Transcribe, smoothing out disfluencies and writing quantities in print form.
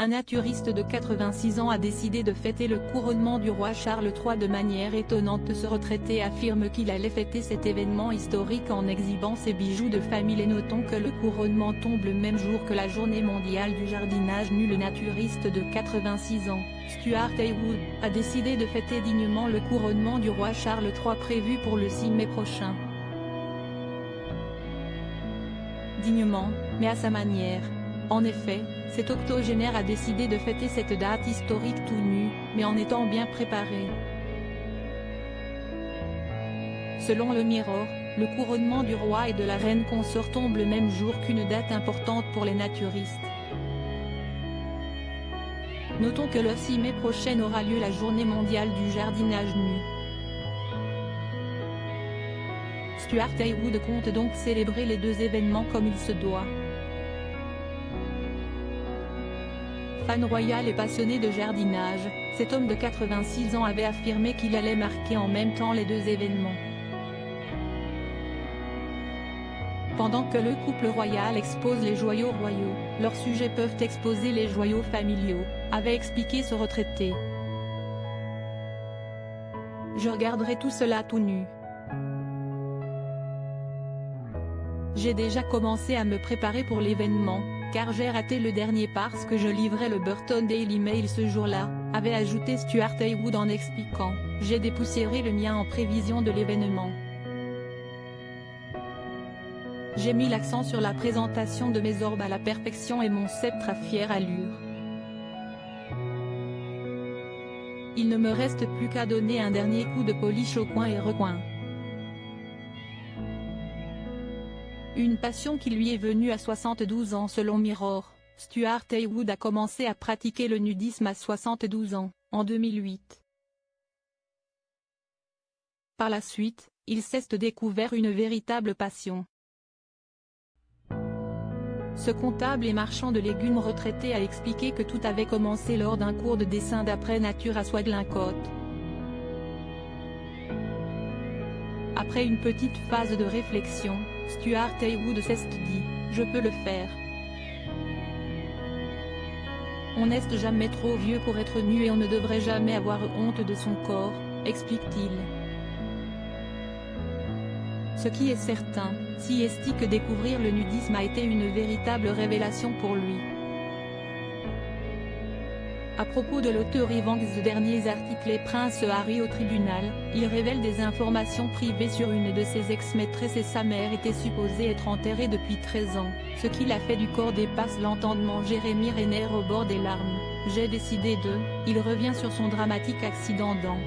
un naturiste de 86 ans a décidé de fêter le couronnement du roi Charles III de manière étonnante. Ce retraité affirme qu'il allait fêter cet événement historique en exhibant ses bijoux de famille. Et notons que le couronnement tombe le même jour que la journée mondiale du jardinage nu. Le naturiste de 86 ans, Stuart Haywood, a décidé de fêter dignement le couronnement du roi Charles III prévu pour le 6 mai prochain. Dignement, mais à sa manière. En effet, cet octogénaire a décidé de fêter cette date historique tout nu, mais en étant bien préparé. Selon le Mirror, le couronnement du roi et de la reine consort tombe le même jour qu'une date importante pour les naturistes. Notons que le 6 mai prochain aura lieu la journée mondiale du jardinage nu. Stuart Haywood compte donc célébrer les deux événements comme il se doit. Fan royal et passionné de jardinage, cet homme de 86 ans avait affirmé qu'il allait marquer en même temps les deux événements. Pendant que le couple royal expose les joyaux royaux, leurs sujets peuvent exposer les joyaux familiaux, avait expliqué ce retraité. Je regarderai tout cela tout nu. J'ai déjà commencé à me préparer pour l'événement, car j'ai raté le dernier parce que je livrais le Burton Daily Mail ce jour-là, avait ajouté Stuart Haywood en expliquant « J'ai dépoussiéré le mien en prévision de l'événement. J'ai mis l'accent sur la présentation de mes orbes à la perfection et mon sceptre à fière allure. Il ne me reste plus qu'à donner un dernier coup de polish au coin et recoin. » Une passion qui lui est venue à 72 ans selon Mirror. Stuart Haywood a commencé à pratiquer le nudisme à 72 ans, en 2008. Par la suite, il s'est découvert une véritable passion. Ce comptable et marchand de légumes retraité a expliqué que tout avait commencé lors d'un cours de dessin d'après nature à Swadlincote. Après une petite phase de réflexion, Stuart Haywood s'est dit « Je peux le faire. On n'est jamais trop vieux pour être nu et on ne devrait jamais avoir honte de son corps », explique-t-il. Ce qui est certain, c'est que découvrir le nudisme a été une véritable révélation pour lui. À propos de l'auteur Evans, de derniers articles et Prince Harry au tribunal, il révèle des informations privées sur une de ses ex-maîtresses et sa mère était supposée être enterrée depuis 13 ans, ce qui l'a fait du corps dépasse l'entendement. Jeremy Renner au bord des larmes. J'ai décidé de, il revient sur son dramatique accident dans